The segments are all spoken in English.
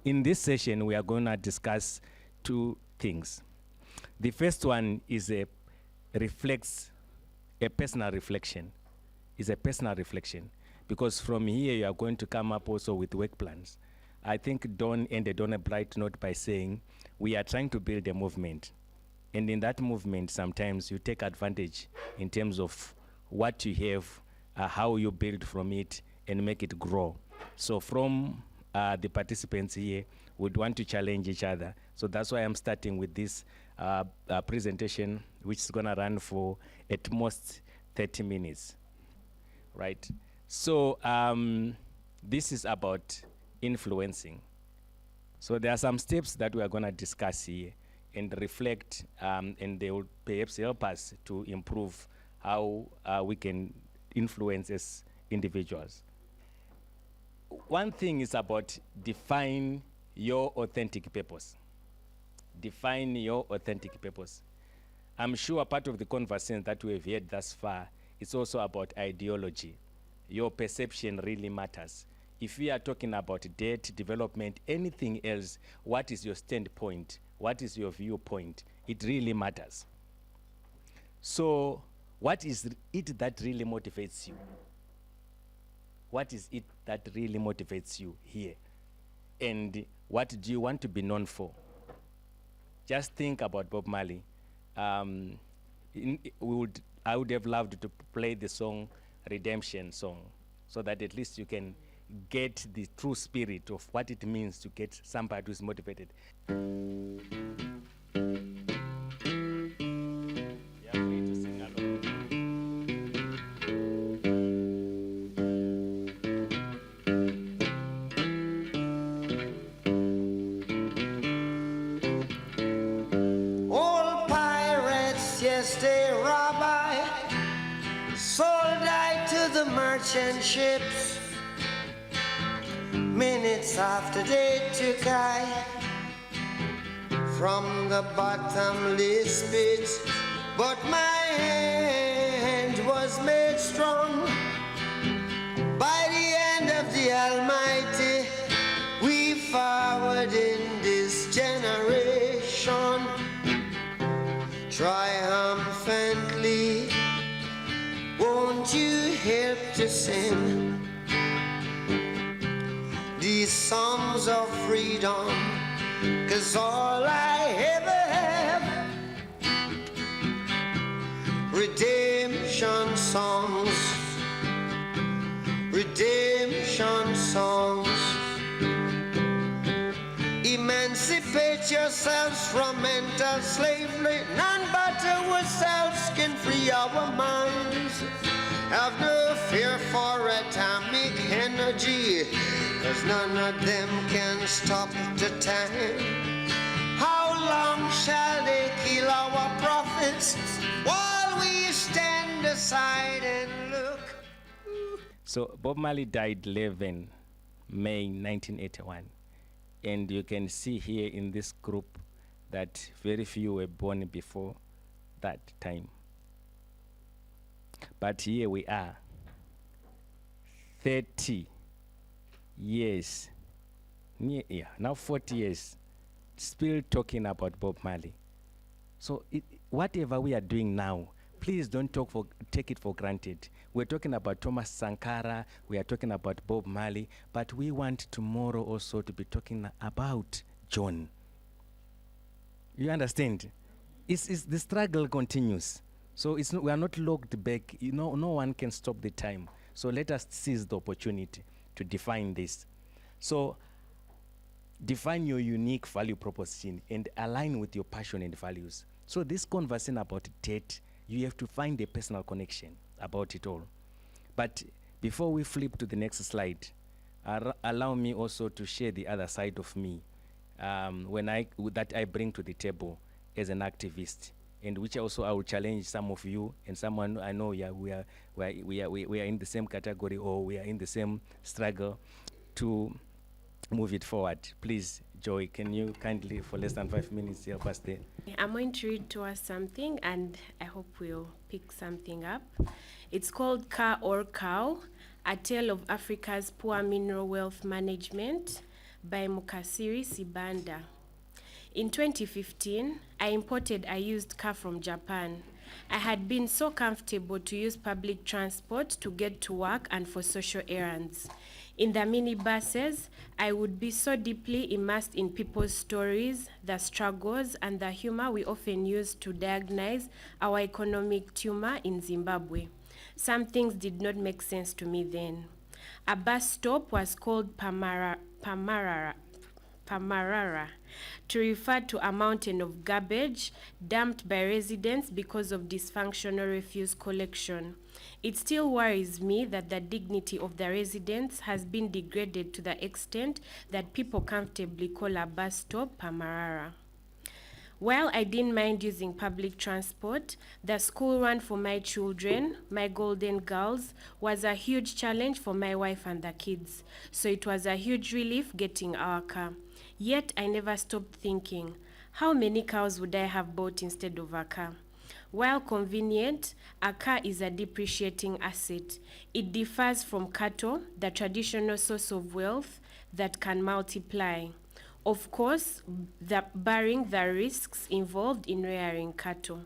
In this session, we are going to discuss two things. The first one is reflects a personal reflection. Is a personal reflection, because from here you are going to come up also with work plans. I think Dawn ended on a bright note by saying we are trying to build a movement, and in that movement sometimes you take advantage in terms of what you have, how you build from it and make it grow. So from the participants here would want to challenge each other. So that's why I'm starting with this presentation, which is going to run for at most 30 minutes, right? So this is about influencing. So there are some steps that we are going to discuss here and reflect, and they will perhaps help us to improve how we can influence as individuals. One thing is about define your authentic purpose. Define your authentic purpose. I'm sure part of the conversation that we've had thus far is also about ideology. Your perception really matters. If we are talking about debt, development, anything else, what is your standpoint? What is your viewpoint? It really matters. So what is it that really motivates you? What is it that really motivates you here? And what do you want to be known for? Just think about Bob Marley. I would have loved to play the song Redemption Song, so that at least you can get the true spirit of what it means to get somebody who's motivated. You're free to sing along. All pirates, yes, they rob I, sold I to the merchant ships. Minutes after they took I from the bottomless pit, but my hand was made strong by the hand of the Almighty. We forward in this generation triumphantly. Won't you help to sing these songs of freedom? 'Cause all I ever have, redemption songs, redemption songs. Emancipate yourselves from mental slavery. None but ourselves can free our minds. Have no fear for atomic energy, 'cause none of them can stop the time. How long shall they kill our prophets while we stand aside and look? So Bob Marley died 11 May 1981. And you can see here in this group that very few were born before that time. But here we are, 30 years, now 40 years, still talking about Bob Marley. So whatever we are doing now, please don't take it for granted. We're talking about Thomas Sankara, we are talking about Bob Marley, but we want tomorrow also to be talking about John. You understand? It's the struggle continues. So we are not locked back. No one can stop the time. So let us seize the opportunity to define this. So define your unique value proposition and align with your passion and values. So this conversation about debt, you have to find a personal connection about it all. But before we flip to the next slide, allow me also to share the other side of me that I bring to the table as an activist, and which also I will challenge some of you and someone I know. Yeah, we are in the same category, or we are in the same struggle to move it forward. Please, Joy, can you kindly, for less than 5 minutes, help us there? I'm going to read to us something, and I hope we'll pick something up. It's called Ka or Cow, A Tale of Africa's Poor Mineral Wealth Management by Mukasiri Sibanda. In 2015, I imported a used car from Japan. I had been so comfortable to use public transport to get to work and for social errands. In the minibuses, I would be so deeply immersed in people's stories, the struggles, and the humor we often use to diagnose our economic tumor in Zimbabwe. Some things did not make sense to me then. A bus stop was called Pamarara to refer to a mountain of garbage dumped by residents because of dysfunctional refuse collection. It still worries me that the dignity of the residents has been degraded to the extent that people comfortably call a bus stop Pamarara. While I didn't mind using public transport, the school run for my children, my golden girls, was a huge challenge for my wife and the kids. So it was a huge relief getting our car. Yet I never stopped thinking, how many cows would I have bought instead of a car? While convenient, a car is a depreciating asset. It differs from cattle, the traditional source of wealth that can multiply. Of course, barring the risks involved in rearing cattle.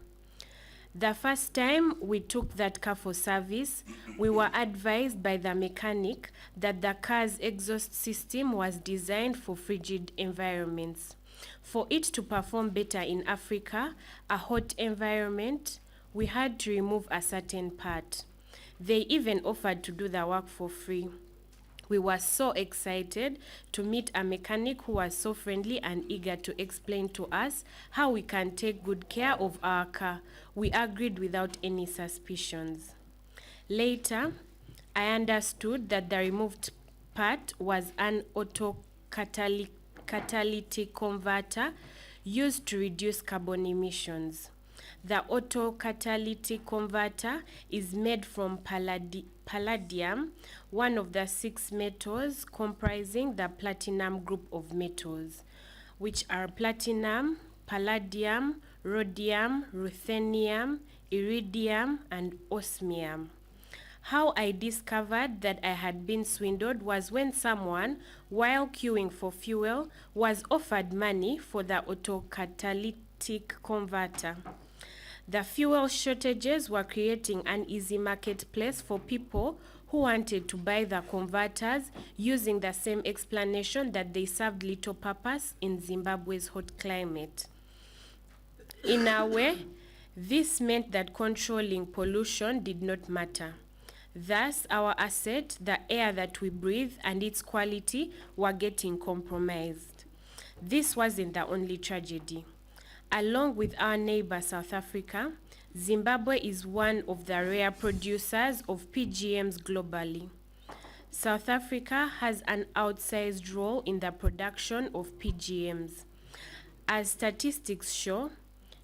The first time we took that car for service, we were advised by the mechanic that the car's exhaust system was designed for frigid environments. For it to perform better in Africa, a hot environment, we had to remove a certain part. They even offered to do the work for free. We were so excited to meet a mechanic who was so friendly and eager to explain to us how we can take good care of our car. We agreed without any suspicions. Later, I understood that the removed part was an catalytic converter used to reduce carbon emissions. The autocatalytic converter is made from palladium, one of the 6 metals comprising the platinum group of metals, which are platinum, palladium, rhodium, ruthenium, iridium, and osmium. How I discovered that I had been swindled was when someone, while queuing for fuel, was offered money for the autocatalytic converter. The fuel shortages were creating an easy marketplace for people who wanted to buy the converters using the same explanation that they served little purpose in Zimbabwe's hot climate. In a way, this meant that controlling pollution did not matter. Thus, our asset, the air that we breathe, and its quality were getting compromised. This wasn't the only tragedy. Along with our neighbor South Africa, Zimbabwe is one of the rare producers of PGMs globally. South Africa has an outsized role in the production of PGMs. As statistics show,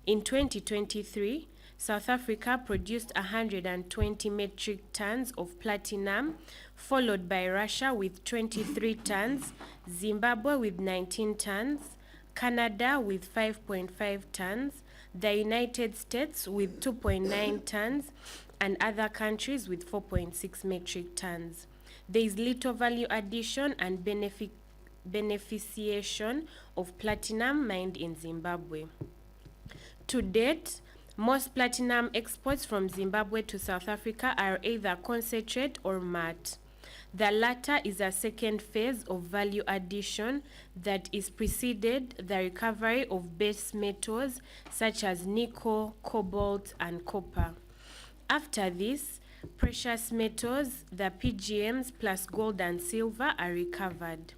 in 2023, South Africa produced 120 metric tons of platinum, followed by Russia with 23 tons, Zimbabwe with 19 tons, Canada with 5.5 tons, the United States with 2.9 tons, and other countries with 4.6 metric tons. There is little value addition and beneficiation of platinum mined in Zimbabwe. To date, most platinum exports from Zimbabwe to South Africa are either concentrate or matte. The latter is a second phase of value addition that is preceded the recovery of base metals such as nickel, cobalt, and copper. After this, precious metals, the PGMs plus gold and silver are recovered.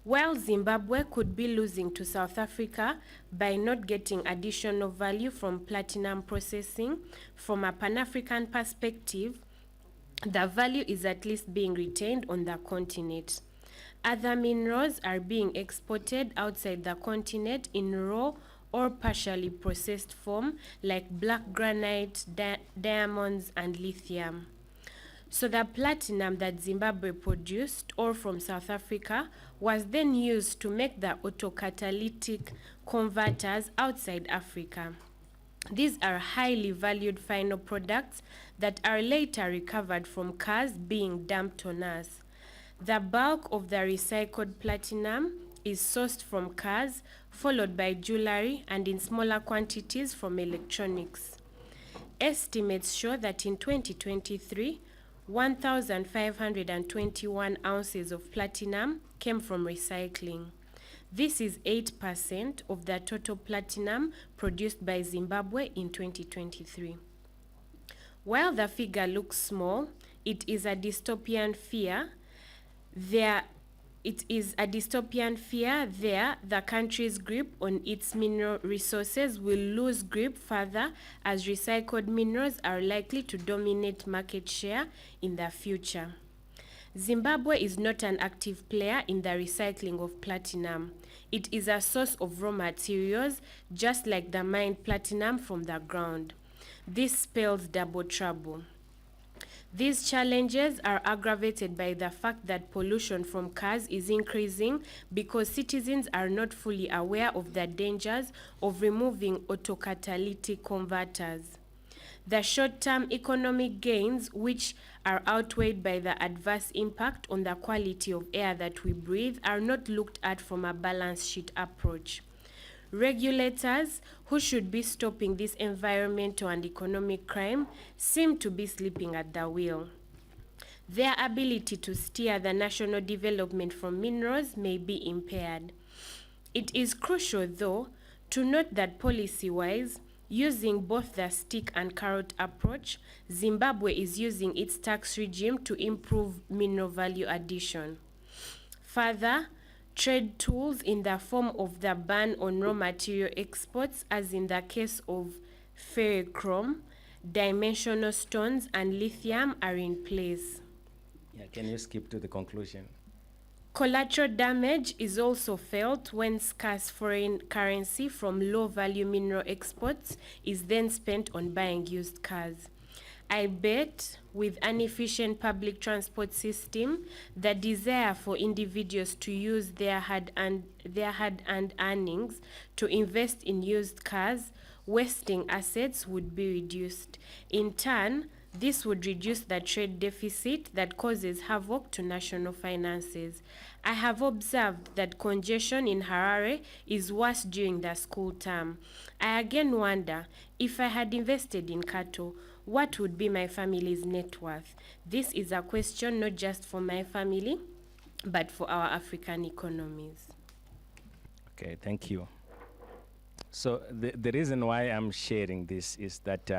While Zimbabwe could be losing to South Africa by not getting additional value from platinum processing, from a Pan-African perspective, the value is at least being retained on the continent. Other minerals are being exported outside the continent in raw or partially processed form like black granite, diamonds, and lithium. So the platinum that Zimbabwe produced, or from South Africa, was then used to make the autocatalytic converters outside Africa. These are highly valued final products that are later recovered from cars being dumped on us. The bulk of the recycled platinum is sourced from cars, followed by jewelry, and in smaller quantities from electronics. Estimates show that in 2023, 1,521 ounces of platinum came from recycling. This is 8% of the total platinum produced by Zimbabwe in 2023. While the figure looks small, it is a dystopian fear. The country's grip on its mineral resources will lose grip further as recycled minerals are likely to dominate market share in the future. Zimbabwe is not an active player in the recycling of platinum. It is a source of raw materials, just like the mined platinum from the ground. This spells double trouble. These challenges are aggravated by the fact that pollution from cars is increasing because citizens are not fully aware of the dangers of removing autocatalytic converters. The short-term economic gains, which are outweighed by the adverse impact on the quality of air that we breathe, are not looked at from a balance sheet approach. Regulators, who should be stopping this environmental and economic crime, seem to be sleeping at the wheel. Their ability to steer the national development from minerals may be impaired. It is crucial, though, to note that policy-wise, using both the stick and carrot approach, Zimbabwe is using its tax regime to improve mineral value addition. Further, trade tools in the form of the ban on raw material exports, as in the case of ferrochrome, dimensional stones, and lithium, are in place. Yeah, can you skip to the conclusion? Collateral damage is also felt when scarce foreign currency from low-value mineral exports is then spent on buying used cars. I bet with an efficient public transport system, the desire for individuals to use their hard-earned earnings to invest in used cars, wasting assets, would be reduced. In turn, this would reduce the trade deficit that causes havoc to national finances. I have observed that congestion in Harare is worse during the school term. I again wonder, if I had invested in cattle, what would be my family's net worth? This is a question not just for my family, but for our African economies. Okay, thank you. So the reason why I'm sharing this is that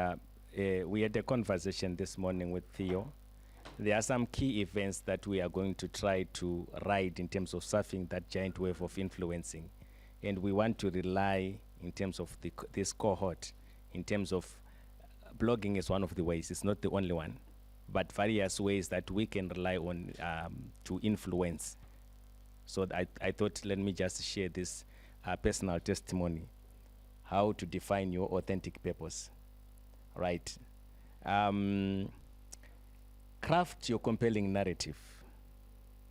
we had a conversation this morning with Theo. There are some key events that we are going to try to ride in terms of surfing that giant wave of influencing. And we want to rely in terms of this cohort, in terms of blogging is one of the ways. It's not the only one, but various ways that we can rely on to influence. So I thought, let me just share this personal testimony, how to define your authentic purpose. Right. Craft your compelling narrative.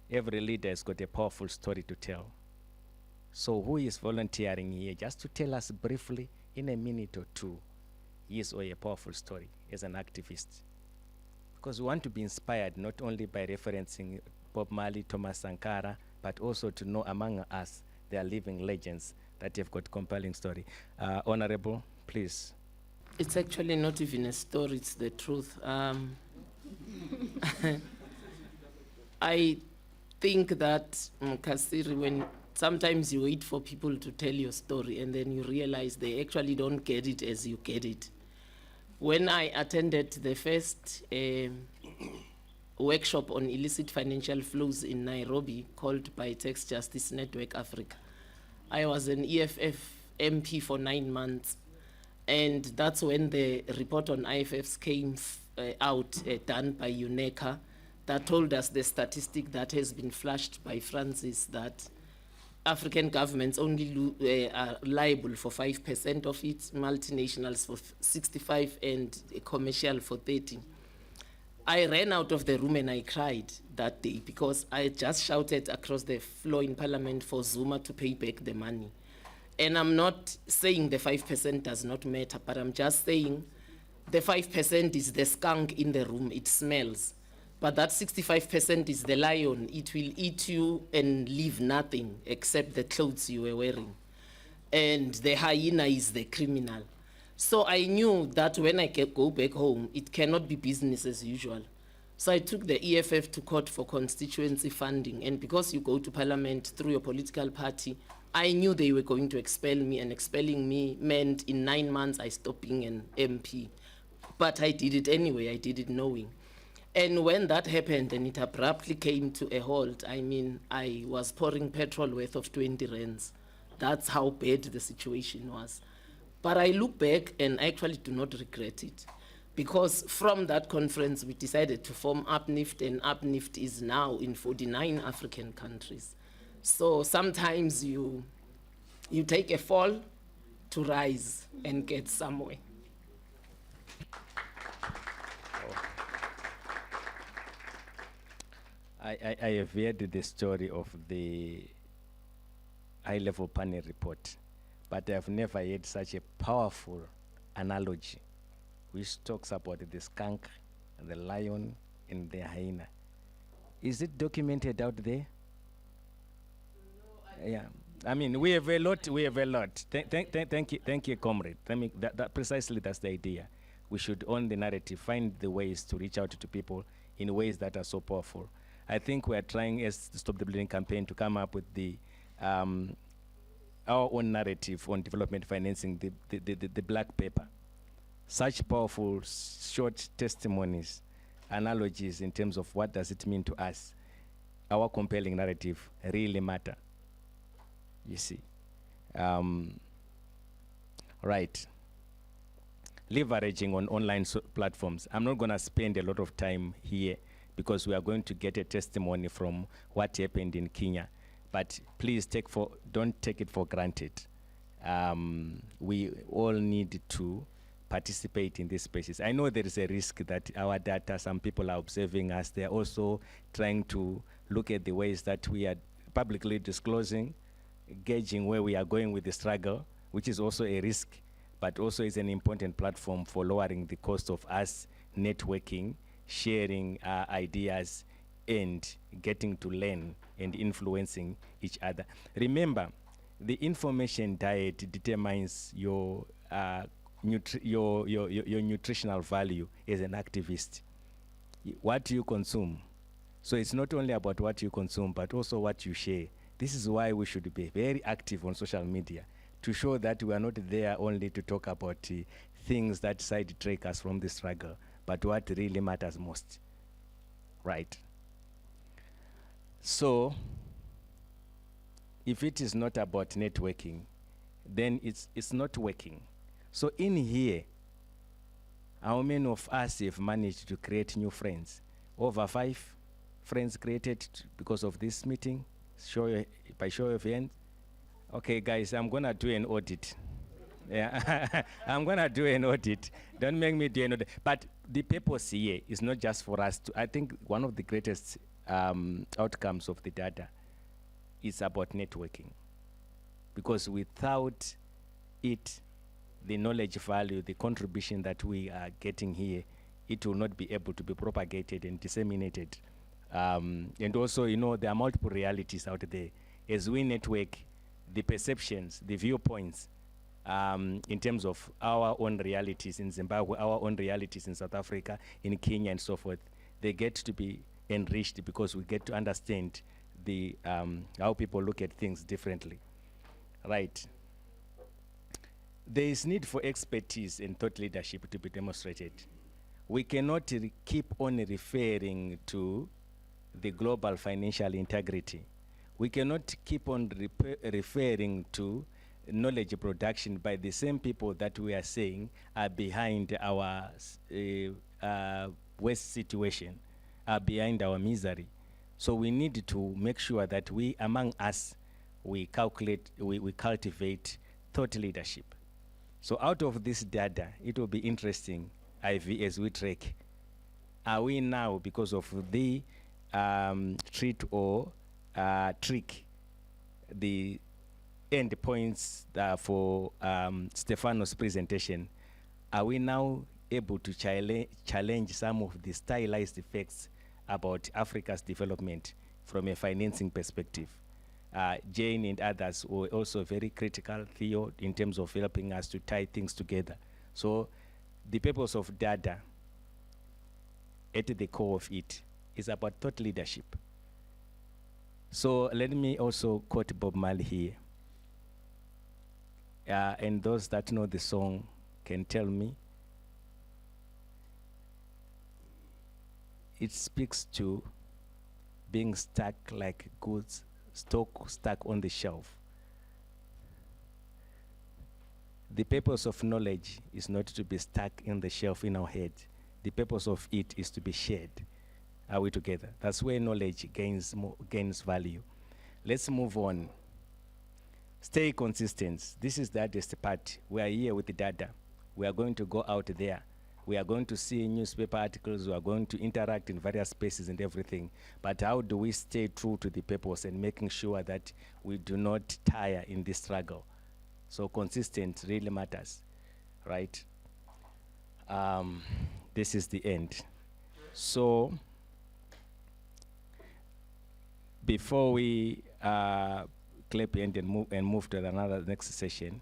Every leader has got a powerful story to tell. So who is volunteering here just to tell us briefly in a minute or two his or a powerful story as an activist? Because we want to be inspired not only by referencing Bob Marley, Thomas Sankara, but also to know among us there are living legends that have got compelling story. Honorable, please. It's actually not even a story, it's the truth. I think that, Mukasiri, when sometimes you wait for people to tell your story and then you realize they actually don't get it as you get it. When I attended the first workshop on illicit financial flows in Nairobi called by Tax Justice Network Africa, I was an EFF MP for 9 months. And that's when the report on IFFs came out, done by UNECA, that told us the statistic that has been flashed by Francis, that African governments only are liable for 5% of it, multinationals for 65%, and commercial for 30%. I ran out of the room and I cried that day because I just shouted across the floor in Parliament for Zuma to pay back the money. And I'm not saying the 5% does not matter, but I'm just saying the 5% is the skunk in the room. It smells. But that 65% is the lion. It will eat you and leave nothing except the clothes you were wearing. And the hyena is the criminal. So I knew that when I go back home, it cannot be business as usual. So I took the EFF to court for constituency funding. And because you go to parliament through your political party, I knew they were going to expel me, and expelling me meant in 9 months I stopped being an MP. But I did it anyway, I did it knowing. And when that happened and it abruptly came to a halt, I mean, I was pouring petrol worth of 20 rands. That's how bad the situation was. But I look back and I actually do not regret it. Because from that conference, we decided to form UPNIFT, and UPNIFT is now in 49 African countries. So sometimes you take a fall to rise and get somewhere. I have heard the story of the high-level panel report, but I have never heard such a powerful analogy which talks about the skunk, the lion, and the hyena. Is it documented out there? Yeah, I mean, we have a lot. We have a lot. Thank you, comrade. That precisely that's the idea. We should own the narrative, find the ways to reach out to people in ways that are so powerful. I think we are trying, as the Stop the Bleeding campaign, to come up with the our own narrative on development financing, the black paper. Such powerful short testimonies, analogies in terms of what does it mean to us. Our compelling narrative really matter. You see. Right. Leveraging on online platforms. I'm not going to spend a lot of time here because we are going to get a testimony from what happened in Kenya. But please don't take it for granted. We all need to participate in these spaces. I know there is a risk that our data, some people are observing us. They're also trying to look at the ways that we are publicly disclosing, gauging where we are going with the struggle, which is also a risk, but also is an important platform for lowering the cost of us networking, sharing ideas, and getting to learn and influencing each other. Remember, the information diet determines your nutritional value as an activist. What you consume. So it's not only about what you consume, but also what you share. This is why we should be very active on social media, to show that we are not there only to talk about things that sidetrack us from the struggle, but what really matters most. Right? So, if it is not about networking, then it's not working. So in here, how many of us have managed to create new friends? Over 5 friends created because of this meeting? By show of hands. Okay, guys, I'm gonna do an audit. Yeah, I'm gonna do an audit. Don't make me do an audit. But the purpose here is not just for us to. I think one of the greatest outcomes of the data is about networking, because without it, the knowledge value, the contribution that we are getting here, it will not be able to be propagated and disseminated. And also, you know, there are multiple realities out there. As we network, the perceptions, the viewpoints, in terms of our own realities in Zimbabwe, our own realities in South Africa, in Kenya, and so forth, they get to be enriched because we get to understand the how people look at things differently. Right. There is need for expertise and thought leadership to be demonstrated. We cannot keep on referring to the global financial integrity. We cannot keep on referring to knowledge production by the same people that we are saying are behind our waste situation, are behind our misery. So we need to make sure that we, among us, we cultivate thought leadership. So out of this data, it will be interesting, Ivy, as we track. Are we now, because of the treat or trick, the end points for Stefano's presentation, are we now able to challenge some of the stylized effects about Africa's development from a financing perspective. Jane and others were also very critical, Theo, in terms of helping us to tie things together. So the purpose of data, at the core of it, is about thought leadership. So let me also quote Bob Marley here. And those that know the song can tell me. It speaks to being stuck like goods stock stuck on the shelf. The purpose of knowledge is not to be stuck in the shelf in our head. The purpose of it is to be shared. Are we together? That's where knowledge gains value. Let's move on. Stay consistent. This is the hardest part. We are here with the data. We are going to go out there. We are going to see newspaper articles. We are going to interact in various spaces and everything. But how do we stay true to the purpose and making sure that we do not tire in this struggle? So consistent really matters, right? This is the end. So before we clap end and move to another next session,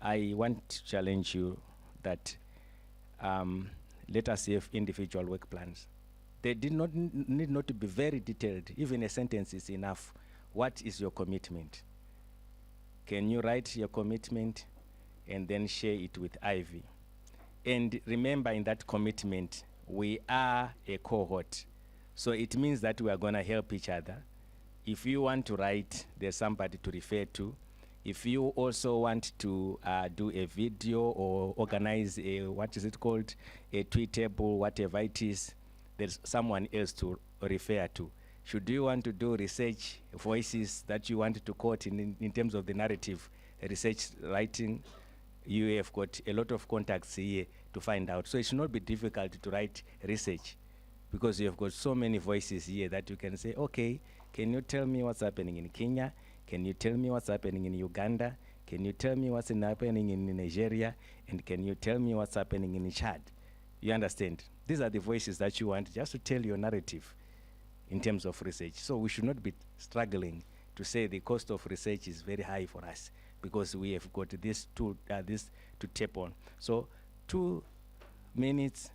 I want to challenge you that let us have individual work plans. They need not to be very detailed. Even a sentence is enough. What is your commitment? Can you write your commitment and then share it with Ivy? And remember, in that commitment, we are a cohort. So it means that we are going to help each other. If you want to write, there's somebody to refer to. If you also want to do a video or organize a, what is it called, a tweetable, whatever it is, there's someone else to refer to. Should you want to do research voices that you want to quote in terms of the narrative, research writing, you have got a lot of contacts here to find out. So it should not be difficult to write research because you have got so many voices here that you can say, okay, can you tell me what's happening in Kenya? Can you tell me what's happening in Uganda? Can you tell me what's happening in Nigeria? And can you tell me what's happening in Chad? You understand? These are the voices that you want just to tell your narrative in terms of research. So we should not be struggling to say the cost of research is very high for us because we have got this to tap on. So 2 minutes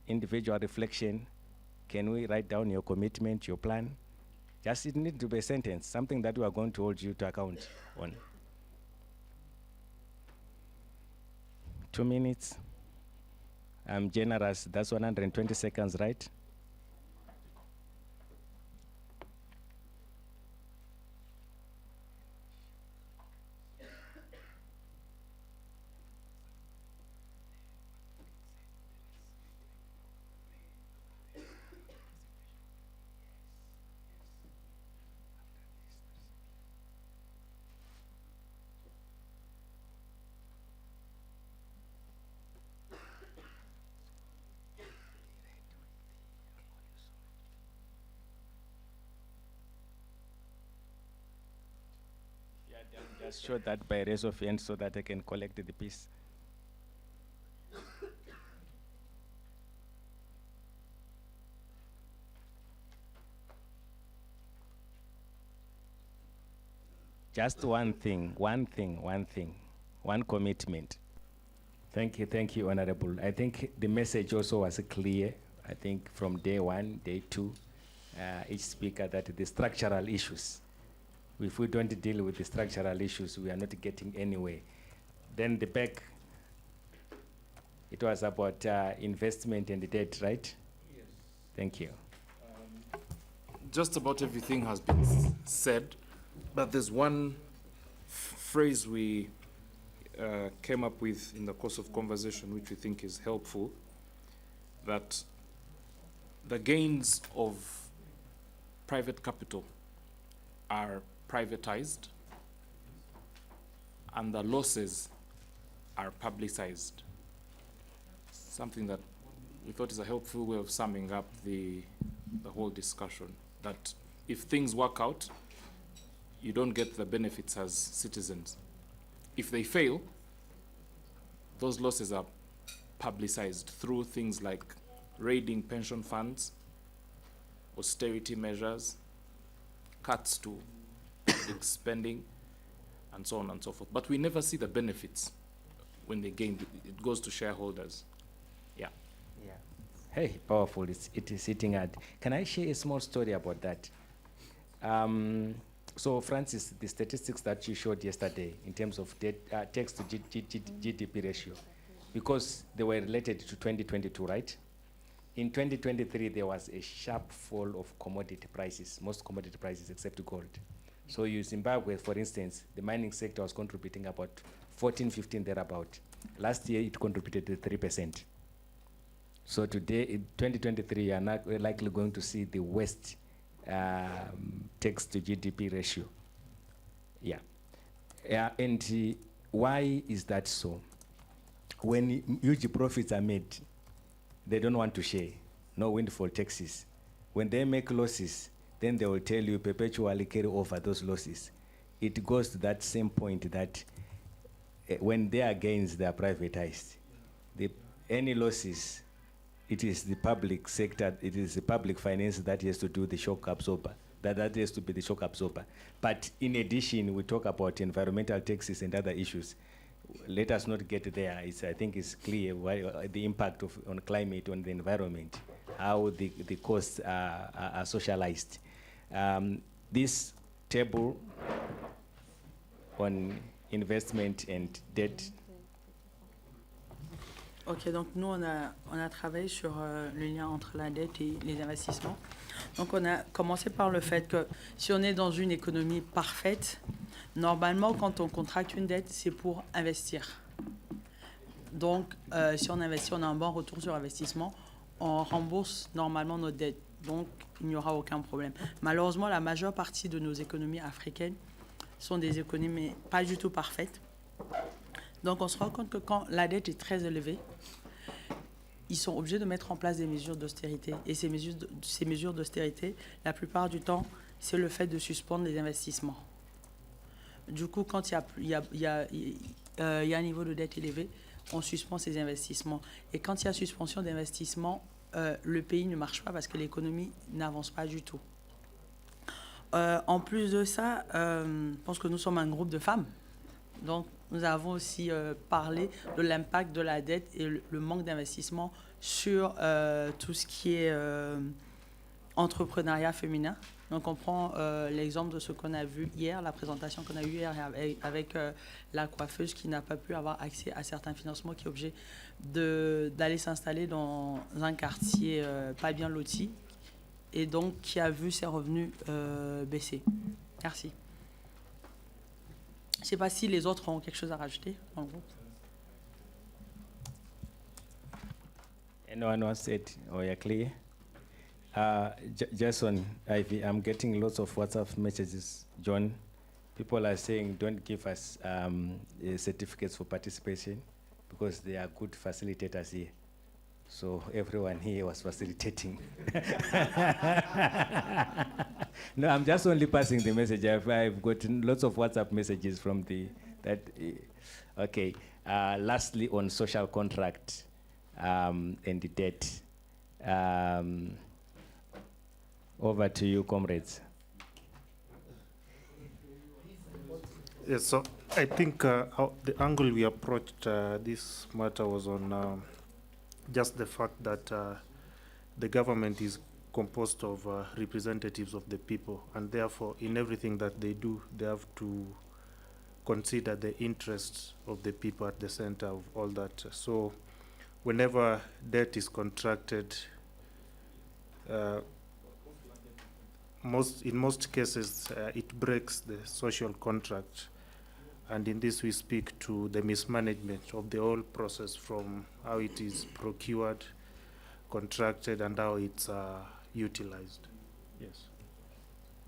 individual reflection. Can we write down your commitment, your plan? Just it needs to be a sentence, something that we are going to hold you to account on. 2 minutes. I'm generous. That's 120 seconds, right? Just show that by raise of hand so that I can collect the piece. Just one thing, one commitment. Thank you, Honorable. I think the message also was clear, I think from day 1, day 2, each speaker, that the structural issues, if we don't deal with the structural issues, we are not getting anywhere. Then the back, it was about investment and the debt, right? Yes. Thank you. Just about everything has been said, but there's one phrase we came up with in the course of conversation which we think is helpful, that the gains of private capital are privatized and the losses are publicized. Something that we thought is a helpful way of summing up the whole discussion, that if things work out, you don't get the benefits as citizens. If they fail, those losses are publicized through things like raiding pension funds, austerity measures, cuts to public spending, and so on and so forth. But we never see the benefits when they gain. It goes to shareholders. Yeah. Yeah. Hey, powerful. It is hitting hard. Can I share a small story about that? So, Francis, the statistics that you showed yesterday in terms of tax to GDP ratio, because they were related to 2022, right? In 2023, there was a sharp fall of commodity prices, most commodity prices except gold. So you Zimbabwe, for instance, the mining sector was contributing about 14, 15 thereabout. Last year, it contributed to 3%. So today, in 2023, you are not likely going to see the worst tax to GDP ratio. Yeah. And why is that so? When huge profits are made, they don't want to share. No windfall taxes. When they make losses, then they will tell you perpetually carry over those losses. It goes to that same point that when they are gains, they are privatized. Any losses, it is the public sector, it is the public finance that has to do the shock absorber. That has to be the shock absorber. But in addition, we talk about environmental taxes and other issues. Let us not get there. I think it's clear why, the impact on climate, on the environment, how the costs are socialized. This table on investment and debt. Ok, donc nous, on a travaillé sur le lien entre la dette et les investissements. Donc on a commencé par le fait que si on est dans une économie parfaite, normalement, quand on contracte une dette, c'est pour investir. Donc, si on investit, on a un bon retour sur investissement, on rembourse normalement notre dette. Donc, il n'y aura aucun problème. Malheureusement, la majeure partie de nos économies africaines sont des économies pas du tout parfaites. Donc, on se rend compte que quand la dette est très élevée, ils sont obligés de mettre en place des mesures d'austérité. Et ces mesures d'austérité, la plupart du temps, c'est le fait de suspendre les investissements. Du coup, quand il y a un niveau de dette élevé, on suspend ces investissements. Et quand il y a suspension d'investissement, le pays ne marche pas parce que l'économie n'avance pas du tout. En plus de ça, je pense que nous sommes un groupe de femmes. Donc, nous avons aussi parlé de l'impact de la dette et le manque d'investissement sur tout ce qui est entrepreneuriat féminin. Donc, on prend l'exemple de ce qu'on a vu hier, la présentation qu'on a eue hier avec la coiffeuse qui n'a pas pu avoir accès à certains financements, qui est obligée d'aller s'installer dans un quartier pas bien loti et donc qui a vu ses revenus baisser. Merci. Je ne sais pas si les autres ont quelque chose à rajouter dans le groupe. Anyone wants to say it? Oh, you're clear? Jason, I'm getting lots of WhatsApp messages. John, people are saying don't give us certificates for participation because they are good facilitators here. So everyone here was facilitating. No, I'm just only passing the message. I've gotten lots of WhatsApp messages from okay. Lastly, on social contract and the debt. Over to you, comrades. Yes, so I think the angle we approached this matter was on just the fact that the government is composed of representatives of the people, and therefore in everything that they do, they have to consider the interests of the people at the center of all that. So whenever debt is contracted, in most cases, it breaks the social contract. And in this, we speak to the mismanagement of the whole process, from how it is procured, contracted, and how it's utilized. Yes.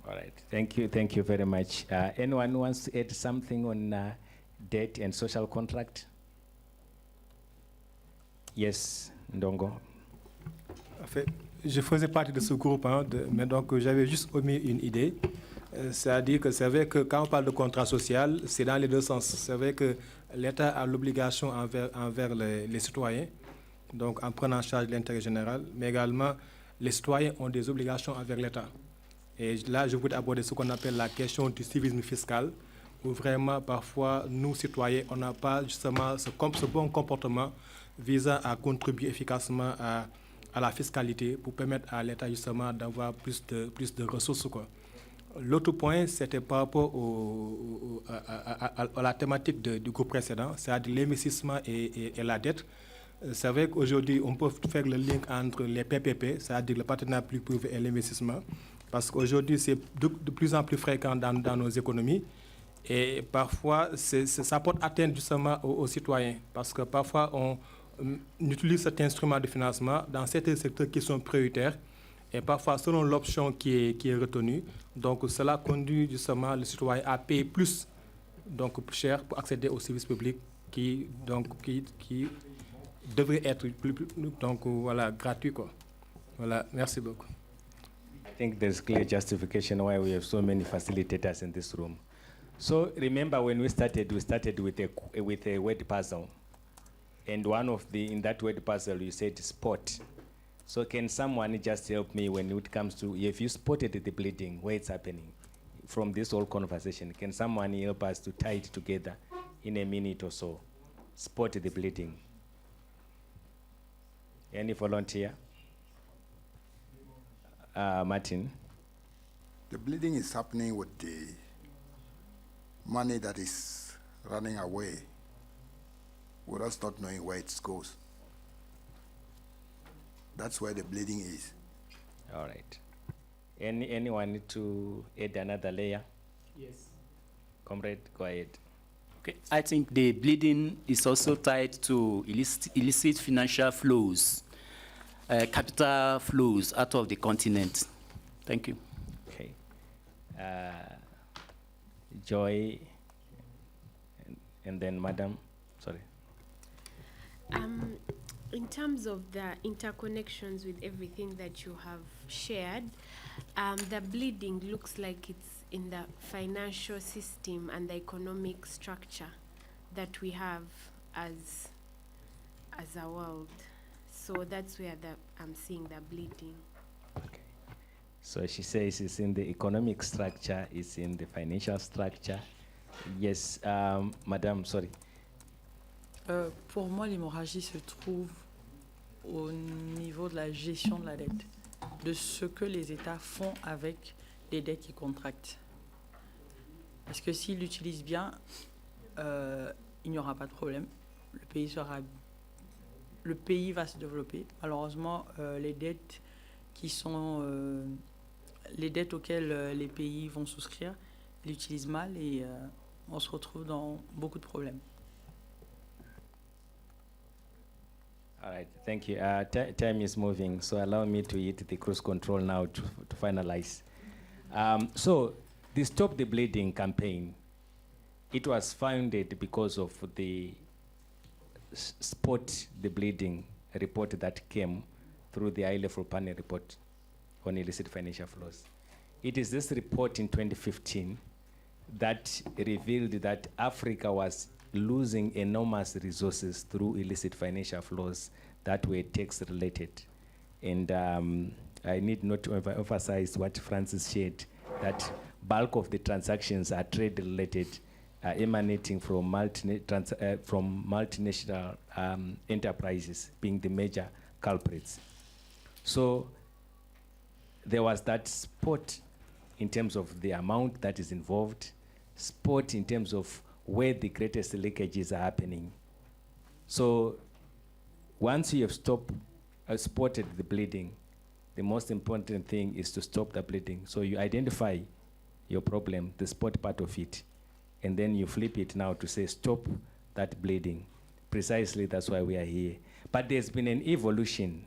All right. Thank you very much. Anyone wants to add something on debt and social contract? Yes, Ndongo. En fait, je faisais partie de ce groupe, mais donc j'avais juste omis une idée. C'est-à-dire que c'est vrai que quand on parle de contrat social, c'est dans les deux sens. C'est vrai que l'État a l'obligation envers les citoyens, donc en prenant en charge l'intérêt général, mais également les citoyens ont des obligations envers l'État. Et là, je voudrais aborder ce qu'on appelle la question du civisme fiscal, où vraiment, parfois, nous, citoyens, on n'a pas justement ce bon comportement visant à contribuer efficacement à la fiscalité pour permettre à l'État, justement, d'avoir plus de ressources, quoi. L'autre point, c'était par rapport à la thématique du groupe précédent, c'est-à-dire l'investissement et la dette. C'est vrai qu'aujourd'hui, on peut faire le lien entre les PPP, c'est-à-dire le partenariat public-privé et l'investissement, parce qu'aujourd'hui, c'est de plus en plus fréquent dans nos économies. Et parfois, ça porte atteinte justement aux citoyens, parce que parfois, on utilise cet instrument de financement dans certains secteurs qui sont prioritaires, et parfois selon l'option qui est retenue. Donc cela conduit justement le citoyen à payer plus, donc plus cher pour accéder aux services publics qui devraient être donc voilà, gratuits, quoi. Voilà, merci beaucoup. I think there's clear justification why we have so many facilitators in this room. So remember when we started with a word puzzle. And in that word puzzle, you said spot. So can someone just help me when it comes to, if you spotted the bleeding, where it's happening from this whole conversation, can someone help us to tie it together in a minute or so? Spot the bleeding. Any volunteer? Martin? The bleeding is happening with the money that is running away with us not knowing where it goes. That's where the bleeding is. All right. Anyone need to add another layer? Yes. Comrade, go ahead. Okay. I think the bleeding is also tied to illicit financial flows, capital flows out of the continent. Thank you. Okay. Joy, and then Madam, sorry. In terms of the interconnections with everything that you have shared, the bleeding looks like it's in the financial system and the economic structure that we have as a world. So that's where I'm seeing the bleeding. Okay. So she says it's in the economic structure, it's in the financial structure. Yes, Madame, sorry. Pour moi, l'hémorragie se trouve au niveau de la gestion de la dette, de ce que les États font avec les dettes qu'ils contractent. Parce que s'ils l'utilisent bien, il n'y aura pas de problème. Le pays va se développer. Malheureusement, les dettes auxquelles les pays vont souscrire, ils l'utilisent mal et on se retrouve dans beaucoup de problèmes. All right, thank you. Time is moving, so allow me to hit the cruise control now to finalize. So, the Stop the Bleeding campaign, it was founded because of the Spot the Bleeding report that came through the high-level panel report on illicit financial flows. It is this report in 2015 that revealed that Africa was losing enormous resources through illicit financial flows that were tax-related. And I need not to emphasize what Francis shared, that bulk of the transactions are trade-related, emanating from multinational enterprises being the major culprits. So there was that spot in terms of the amount that is involved, spot in terms of where the greatest leakages are happening. So once you have spotted the bleeding, the most important thing is to stop the bleeding. So you identify your problem, the spot part of it, and then you flip it now to say stop that bleeding. Precisely, that's why we are here. But there's been an evolution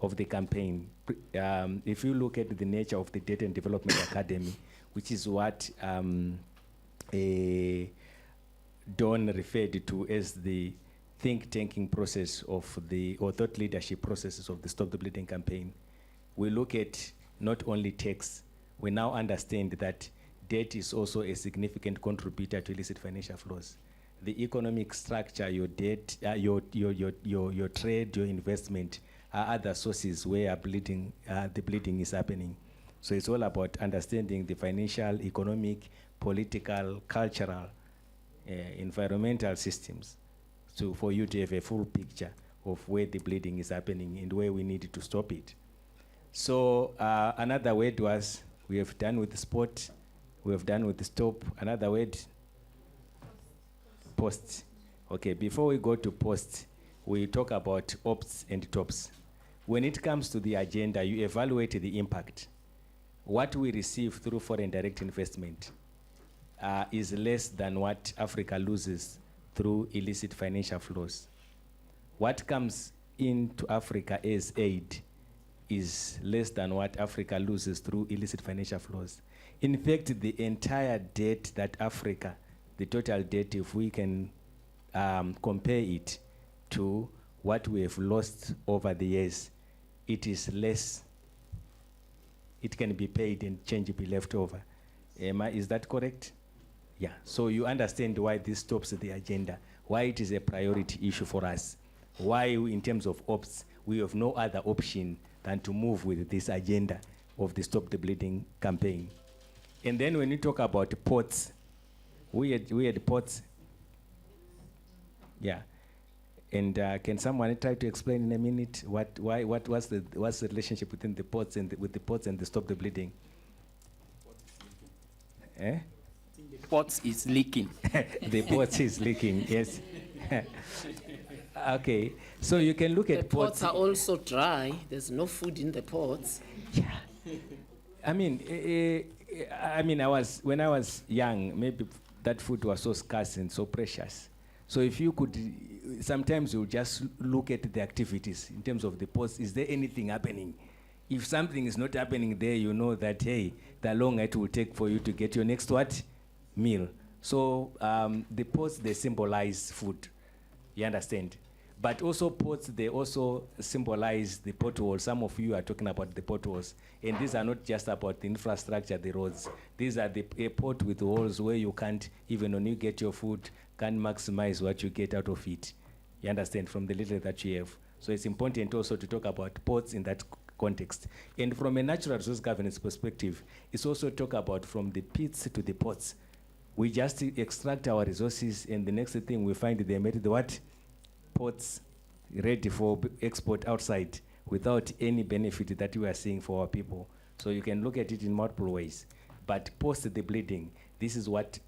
of the campaign. If you look at the nature of the Data and Development Academy, which is what Don referred to as the think-tanking process of the, or thought leadership processes of the Stop the Bleeding campaign, we look at not only tax, we now understand that debt is also a significant contributor to illicit financial flows. The economic structure, your debt, your trade, your investment are other sources where the bleeding is happening. So it's all about understanding the financial, economic, political, cultural, environmental systems for you to have a full picture of where the bleeding is happening and where we need to stop it. So another word was, we have done with the spot, we have done with the stop. Another word, post. Okay, before we go to post, we talk about ops and tops. When it comes to the agenda, you evaluate the impact. What we receive through foreign direct investment is less than what Africa loses through illicit financial flows. What comes into Africa as aid is less than what Africa loses through illicit financial flows. In fact, the entire debt that Africa, the total debt, if we can compare it to what we have lost over the years, it is less. It can be paid and change be left over. Emma, is that correct? Yeah, so you understand why this stops the agenda, why it is a priority issue for us, why we, in terms of ops, we have no other option than to move with this agenda of the Stop the Bleeding campaign. And then when you talk about ports, we had ports. Yeah. And can someone try to explain in a minute what's the relationship between the ports and with the ports and the Stop the Bleeding? Eh? The pot is leaking. The pot is leaking, yes. Okay, so you can look The at pots are also dry. There's no food in the pots. Yeah. I mean, when I was young, maybe that food was so scarce and so precious. So if you could, sometimes you just look at the activities in terms of the posts. Is there anything happening? If something is not happening there, you know that, hey, the longer it will take for you to get your next what? Meal. So the posts, they symbolize food. You understand? But also ports, they also symbolize the potholes. Some of you are talking about the potholes. And these are not just about the infrastructure, the roads. These are the port with holes where you can't, even when you get your food, can't maximize what you get out of it. You understand, from the little that you have. So it's important also to talk about ports in that context. And from a natural resource governance perspective, it's also talk about from the pits to the ports. We just extract our resources, and the next thing we find they made the what? Ports ready for export outside without any benefit that we are seeing for our people. So you can look at it in multiple ways. But post the bleeding, this is what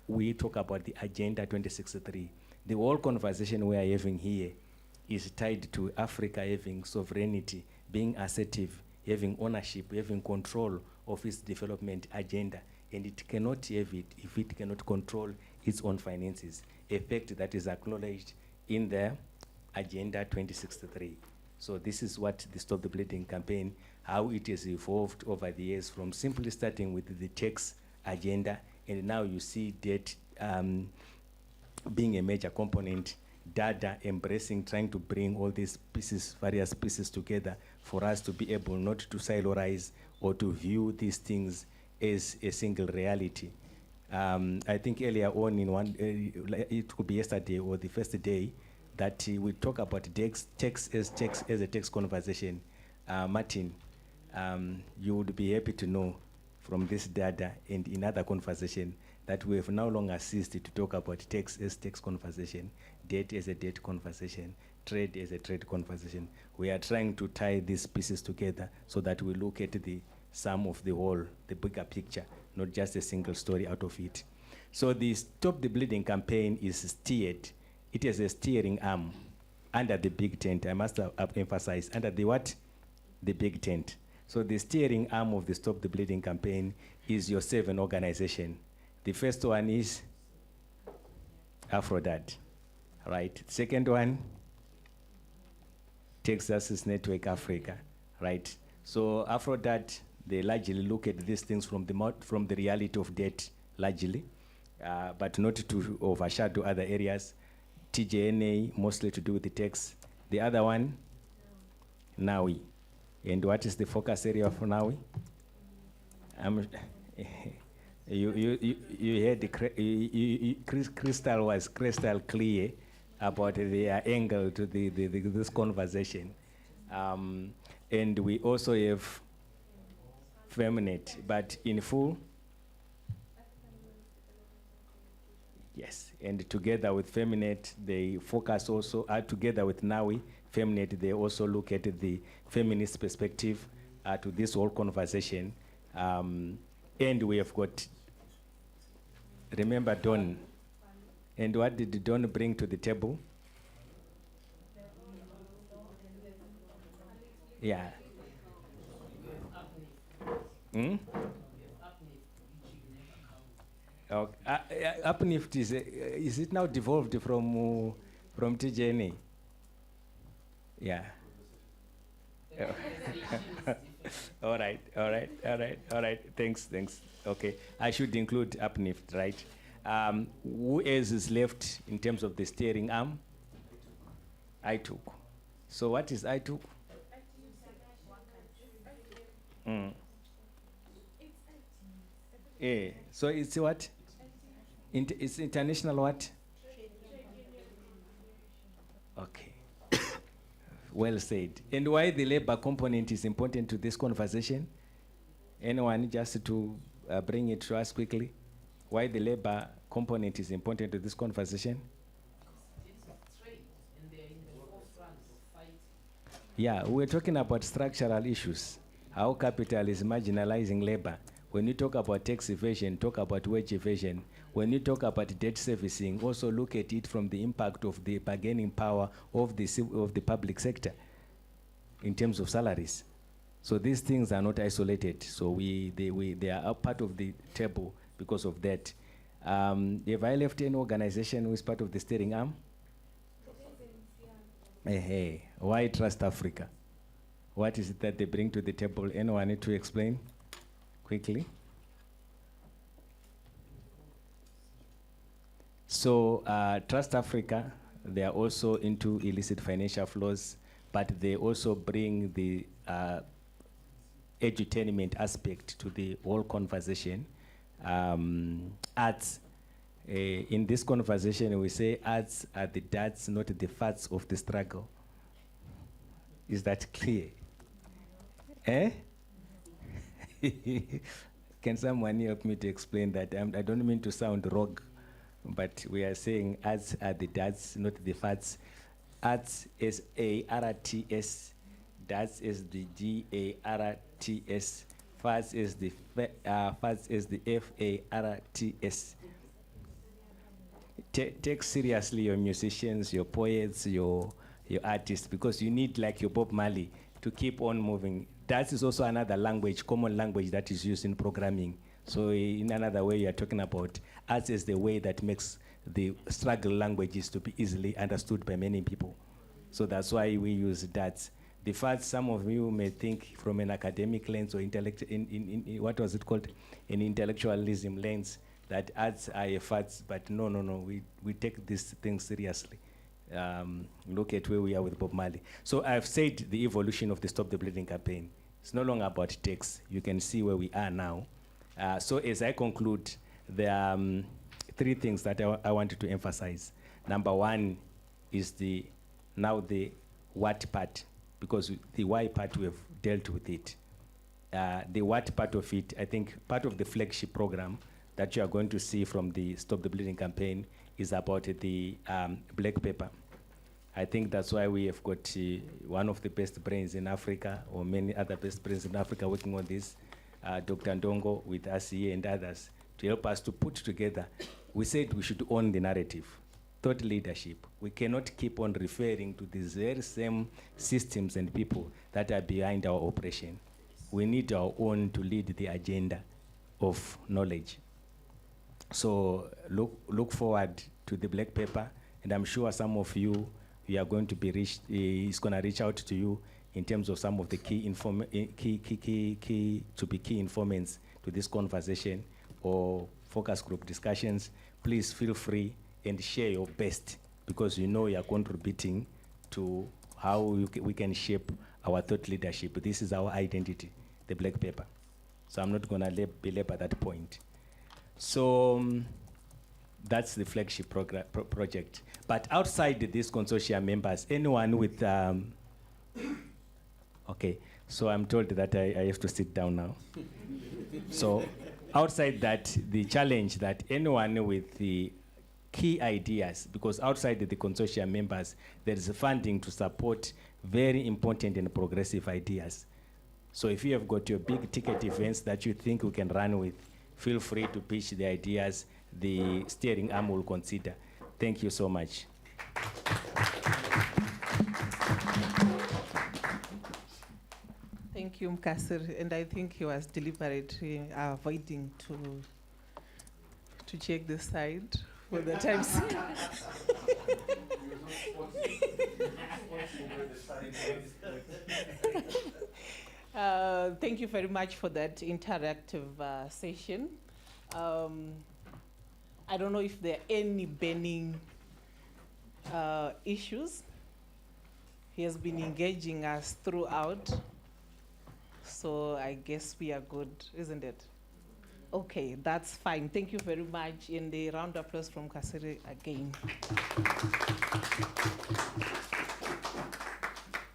we talk about, the Agenda 2063. The whole conversation we are having here is tied to Africa having sovereignty, being assertive, having ownership, having control of its development agenda. And it cannot have it if it cannot control its own finances, a fact that is acknowledged in the Agenda 2063. So this is what the Stop the Bleeding campaign, how it has evolved over the years from simply starting with the tax agenda, and now you see debt being a major component, data embracing, trying to bring all these pieces, various pieces together for us to be able not to silorize or to view these things as a single reality. I think earlier on in one, it could be yesterday or the first day, that we talk about tax as a tax conversation. Martin, you would be happy to know from this data and in other conversation that we have no longer ceased to talk about tax as tax conversation, debt as a debt conversation, trade as a trade conversation. We are trying to tie these pieces together so that we look at the sum of the whole, the bigger picture, not just a single story out of it. So the Stop the Bleeding campaign is steered. It is a steering arm under the big tent. I must emphasize, under the what? The big tent. So the steering arm of the Stop the Bleeding campaign is your 7 organization. The first one is Aphrodite, right? Second one, Texas Network Africa, right? So Aphrodite, they largely look at these things from the reality of debt, largely, but not to overshadow other areas. TJNA, mostly to do with the tax. The other one, NAWI. And what is the focus area for NAWI? You heard Crystal was crystal clear about their angle to this conversation. And we also have Feminate, but in full. Yes, and together with Feminate, they focus also, together with NAWI, Feminate, they also look at the feminist perspective to this whole conversation. And we have got, remember Dawn. And what did Dawn bring to the table? Yeah. Hmm? Okay. Uplift is it now devolved from TJNA? Yeah. All right. Thanks. Okay, I should include Uplift, right? Who else is left in terms of the steering arm? I took. So what is I took? Yeah. So it's what? It's international what? Okay. Well said. And why the labor component is important to this conversation? Anyone just to bring it to us quickly? Why the labor component is important to this conversation? Yeah, we're talking about structural issues. How capital is marginalizing labor. When you talk about tax evasion, talk about wage evasion. When you talk about debt servicing, also look at it from the impact of the bargaining power of the public sector in terms of salaries. So these things are not isolated. So they are a part of the table because of that. Have I left any organization who is part of the steering arm? Hey, why Trust Africa? What is it that they bring to the table? Anyone need to explain quickly? So Trust Africa, they are also into illicit financial flows, but they also bring the edutainment aspect to the whole conversation. Arts, in this conversation, we say arts are the darts, not the fats of the struggle. Is that clear? Eh? Can someone help me to explain that? I don't mean to sound rogue, but we are saying arts are the darts, not the fats. Arts is ARTS, darts is the GARTS, fats is the FARTS. Take seriously your musicians, your poets, your artists, because you need, like your Bob Marley, to keep on moving. That is also another language, common language that is used in programming. So in another way, you are talking about arts as the way that makes the struggle languages to be easily understood by many people. So that's why we use that. The fact some of you may think from an academic lens or what was it called? An intellectualism lens, that arts are a fact, but no, we take these things seriously. Look at where we are with Bob Marley. So I've said the evolution of the Stop the Bleeding campaign. It's no longer about text. You can see where we are now. So as I conclude, there are three things that I wanted to emphasize. Number one is the what part, because the why part we have dealt with it. The what part of it, I think part of the flagship program that you are going to see from the Stop the Bleeding campaign is about the black paper. I think that's why we have got one of the best brains in Africa, or many other best brains in Africa working on this, Dr. Ndongo with us here and others, to help us to put together. We said we should own the narrative, thought leadership. We cannot keep on referring to these very same systems and people that are behind our operation. We need our own to lead the agenda of knowledge. So look forward to the black paper, and I'm sure some of you are going to be is going to reach out to you in terms of some of the key informants to this conversation or focus group discussions. Please feel free and share your best, because you know you are contributing to how we can shape our thought leadership. This is our identity, the black paper. So I'm not going to belabor that point. So that's the flagship project. But outside this consortium members, anyone with Okay, so I'm told that I have to sit down now. So outside that, the challenge that anyone with the key ideas, because outside the consortium members, there is funding to support very important and progressive ideas. So if you have got your big ticket events that you think we can run with, feel free to pitch the ideas. The steering arm will consider. Thank you so much. Thank you, Mukasiri, and I think he was deliberately avoiding to check the side for the times. Thank you very much for that interactive session. I don't know if there are any burning issues. He has been engaging us throughout. So I guess we are good, isn't it? Okay, that's fine. Thank you very much. And a round of applause from Mukasiri again.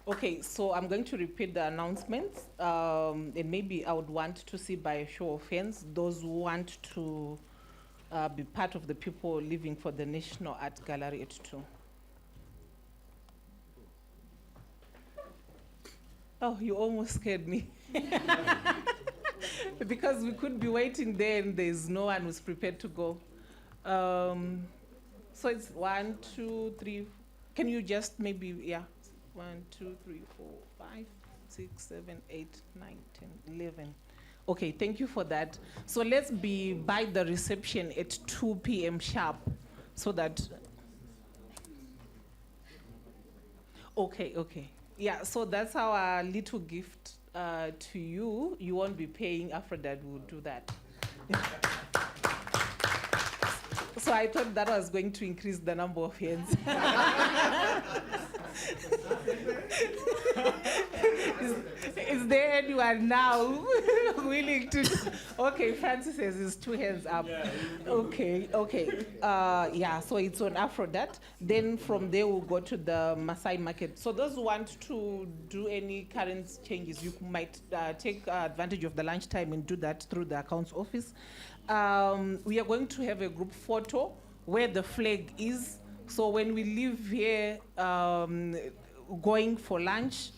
Okay, so I'm going to repeat the announcements. And maybe I would want to see by a show of hands those who want to be part of the people living for the National Art Gallery at 2. Oh, you almost scared me. Because we could be waiting there and there's no one who's prepared to go. So it's 1, 2, 3. Can you just maybe, yeah, 1, 2, 3, 4, 5, 6, 7, 8, 9, 10, 11. Okay, thank you for that. So let's be by the reception at 2 p.m. sharp so that. Okay, okay. Yeah, so that's our little gift to you. You won't be paying. Aphrodite will do that. So I thought that was going to increase the number of hands. Is there anyone now willing to? Okay, Francis says it's 2 hands up. Yeah, okay, okay. Yeah, so it's on Aphrodite. Then from there we'll go to the Maasai market. So those who want to do any current changes, you might take advantage of the lunchtime and do that through the accounts office. We are going to have a group photo where the flag is. So when we leave here going for lunch,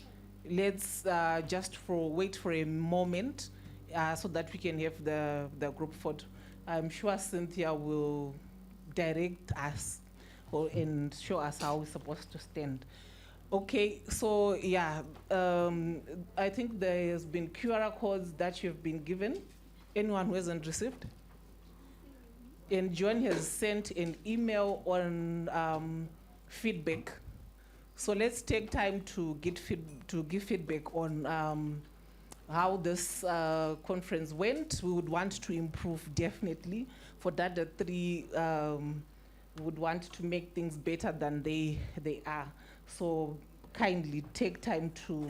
let's just wait for a moment so that we can have the group photo. I'm sure Cynthia will direct us and show us how we're supposed to stand. Okay, so yeah, I think there has been QR codes that you've been given. Anyone who hasn't received? And John has sent an email on feedback. So let's take time to give feedback on how this conference went. We would want to improve definitely. For that, the 3 would want to make things better than they are. So kindly take time to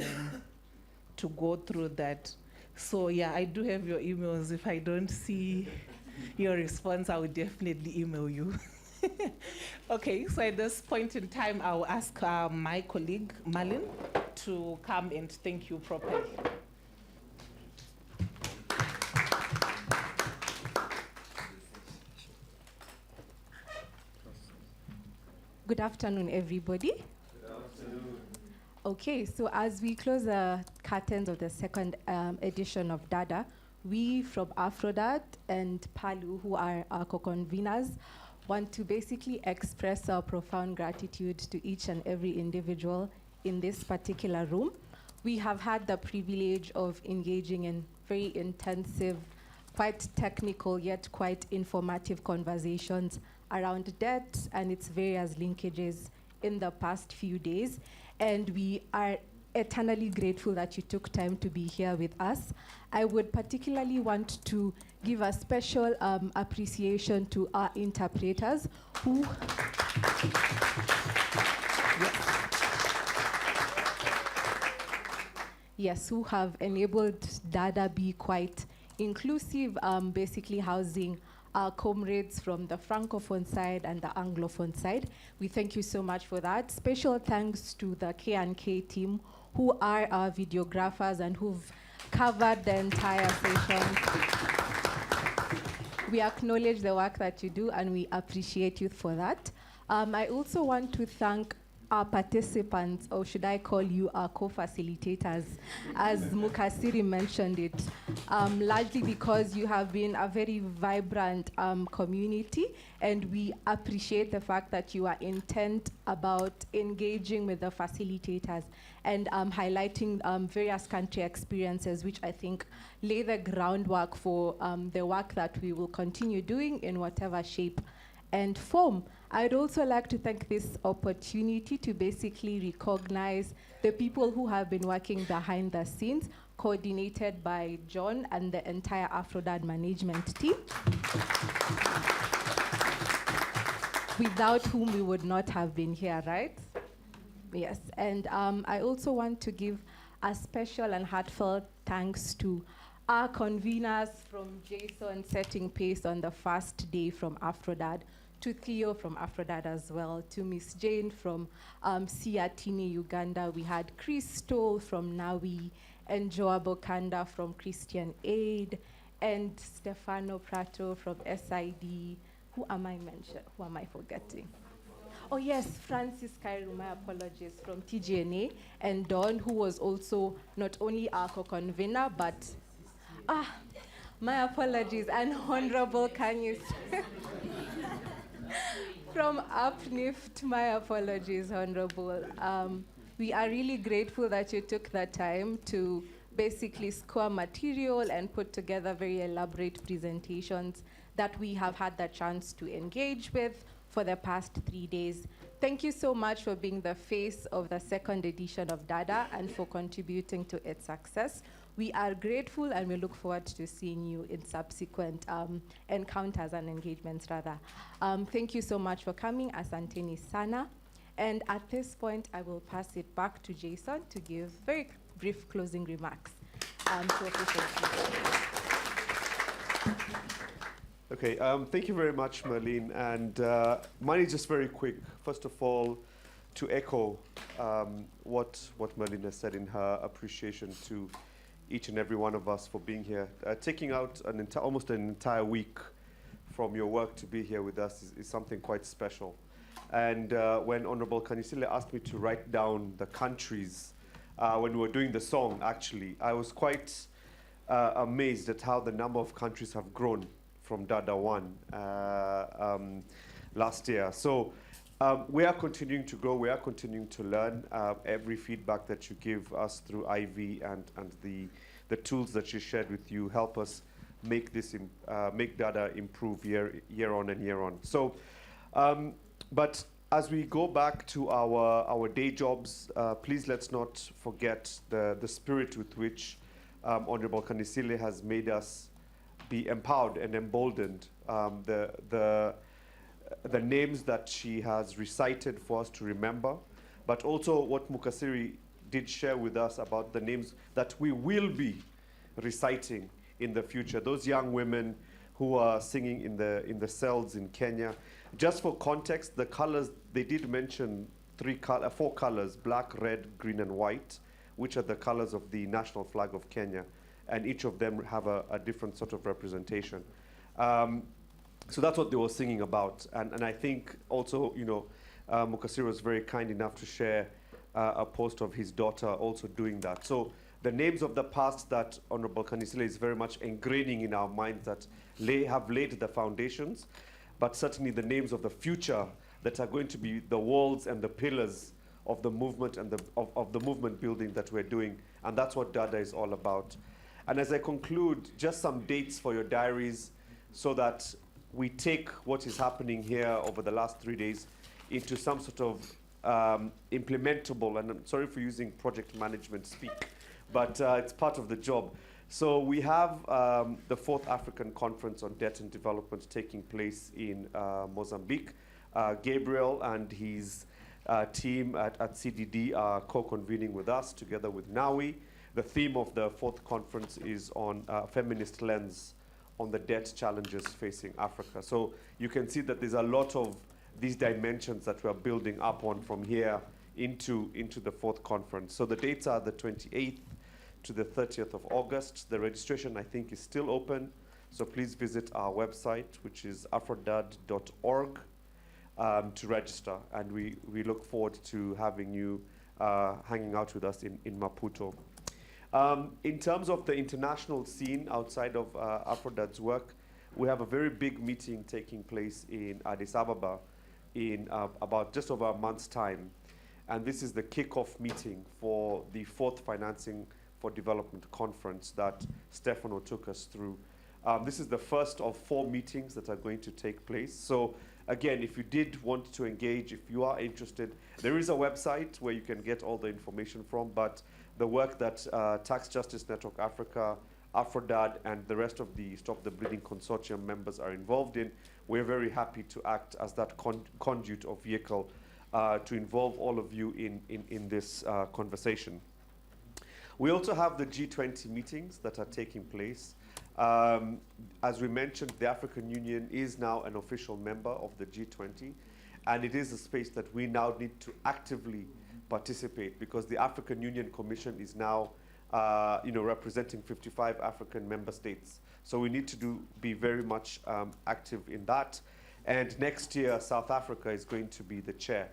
go through that. So yeah, I do have your emails. If I don't see your response, I will definitely email you. Okay, so at this point in time, I'll ask my colleague, Malin, to come and thank you properly. Good afternoon, everybody. Good afternoon. Okay, so as we close the curtains of the second edition of DADA, we from Aphrodite and Palu, who are our co-conveners, want to basically express our profound gratitude to each and every individual in this particular room. We have had the privilege of engaging in very intensive, quite technical yet quite informative conversations around debt and its various linkages in the past few days. And we are eternally grateful that you took time to be here with us. I would particularly want to give a special appreciation to our interpreters who who have enabled DADA be quite inclusive, basically housing our comrades from the Francophone side and the Anglophone side. We thank you so much for that. Special thanks to the K&K team, who are our videographers and who've covered the entire session. We acknowledge the work that you do and we appreciate you for that. I also want to thank our participants, or should I call you our co-facilitators, as Mukasiri mentioned it, largely because you have been a very vibrant community, and we appreciate the fact that you are intent about engaging with the facilitators and highlighting various country experiences, which I think lay the groundwork for the work that we will continue doing in whatever shape and form. I'd also like to take this opportunity to basically recognize the people who have been working behind the scenes, coordinated by John and the entire Aphrodad management team, without whom we would not have been here, right? Yes, and I also want to give a special and heartfelt thanks to our conveners, from Jason setting pace on the first day from Aphrodad, to Theo from Aphrodad as well, to Miss Jane from Siatini, Uganda. We had Chris Stoll from Nawi, and Joa Bokanda from Christian Aid, and Stefano Prato from SID. Who am I forgetting? Oh yes, Francis Kairu, my apologies, from TGNA, and Dawn, who was also not only our co-convener, but, my apologies, and Honorable Kanyis. From Uplift, my apologies, Honorable. We are really grateful that you took the time to basically score material and put together very elaborate presentations that we have had the chance to engage with for the past 3 days. Thank you so much for being the face of the second edition of DADA and for contributing to its success. We are grateful and we look forward to seeing you in subsequent encounters and engagements, rather. Thank you so much for coming. Asanteni sana. And at this point, I will pass it back to Jason to give very brief closing remarks. Okay, thank you very much, Marlene. And mine is just very quick. First of all, to echo what Marlene has said in her appreciation to each and every one of us for being here. Taking out almost an entire week from your work to be here with us is something quite special. And when Honorable Kanisile asked me to write down the countries when we were doing the song, actually, I was quite amazed at how the number of countries have grown from Dada 1 last year. So we are continuing to grow, we are continuing to learn. Every feedback that you give us through IV and the tools that you shared with you help us make this make Dada improve year on and year on. So, but as we go back to our day jobs, please let's not forget the spirit with which Honorable Kanisile has made us be empowered and emboldened. The names that she has recited for us to remember, but also what Mukasiri did share with us about the names that we will be reciting in the future. Those young women who are singing in the cells in Kenya. Just for context, the colors, they did mention 4 colors, black, red, green, and white, which are the colors of the national flag of Kenya. And each of them have a different sort of representation. So that's what they were singing about. And I think also, you know, Mukasiri was very kind enough to share a post of his daughter also doing that. So the names of the past that Honorable Kanisile is very much ingraining in our minds that have laid the foundations, but certainly the names of the future that are going to be the walls and the pillars of the movement and of the movement building that we're doing. And that's what Dada is all about. And as I conclude, just some dates for your diaries so that we take what is happening here over the last 3 days into some sort of implementable, and I'm sorry for using project management speak, but it's part of the job. So we have the 4th African Conference on Debt and Development taking place in Mozambique. Gabriel and his team at CDD are co-convening with us together with Nawi. The theme of the 4th conference is on feminist lens on the debt challenges facing Africa. So you can see that there's a lot of these dimensions that we're building up on from here into the fourth conference. So the dates are the 28th to the 30th of August. The registration, I think, is still open. So please visit our website, which is afrodad.org, to register. And we look forward to having you hanging out with us in Maputo. In terms of the international scene outside of Afrodad's work, we have a very big meeting taking place in Addis Ababa in about just over a month's time. And this is the kickoff meeting for the fourth Financing for Development conference that Stefano took us through. This is the first of 4 meetings that are going to take place. So again, if you did want to engage, if you are interested, there is a website where you can get all the information from, but the work that Tax Justice Network Africa, Afrodad, and the rest of the Stop the Bleeding Consortium members are involved in, we're very happy to act as that conduit or vehicle to involve all of you in this conversation. We also have the G20 meetings that are taking place. As we mentioned, the African Union is now an official member of the G20, and it is a space that we now need to actively participate, because the African Union Commission is now representing 55 African member states. So we need to be very much active in that. And next year, South Africa is going to be the chair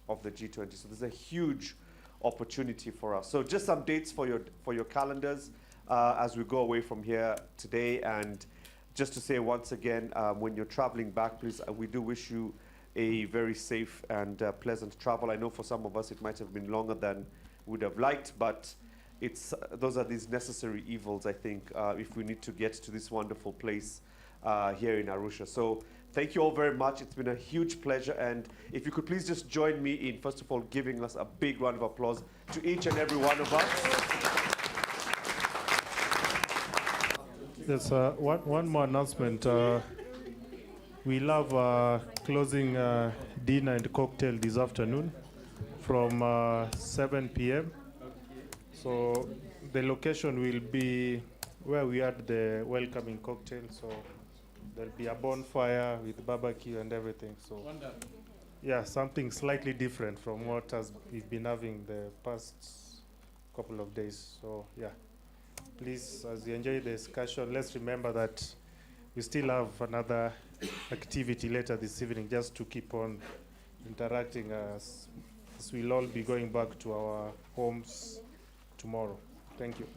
of the G20. So there's a huge opportunity for us. So just some dates for your calendars as we go away from here today. And just to say once again, when you're traveling back, please, we do wish you a very safe and pleasant travel. I know for some of us it might have been longer than we would have liked, but those are these necessary evils, I think, if we need to get to this wonderful place here in Arusha. So thank you all very much. It's been a huge pleasure. And if you could please just join me in, first of all, giving us a big round of applause to each and every one of us. There's one more announcement. We love closing dinner and cocktail this afternoon from 7 p.m. So the location will be where we had the welcoming cocktail. So there'll be a bonfire with barbecue and everything. So yeah, something slightly different from what we've been having the past couple of days. So yeah, please, as you enjoy the discussion, let's remember that we still have another activity later this evening, just to keep on interacting as we'll all be going back to our homes tomorrow. Thank you.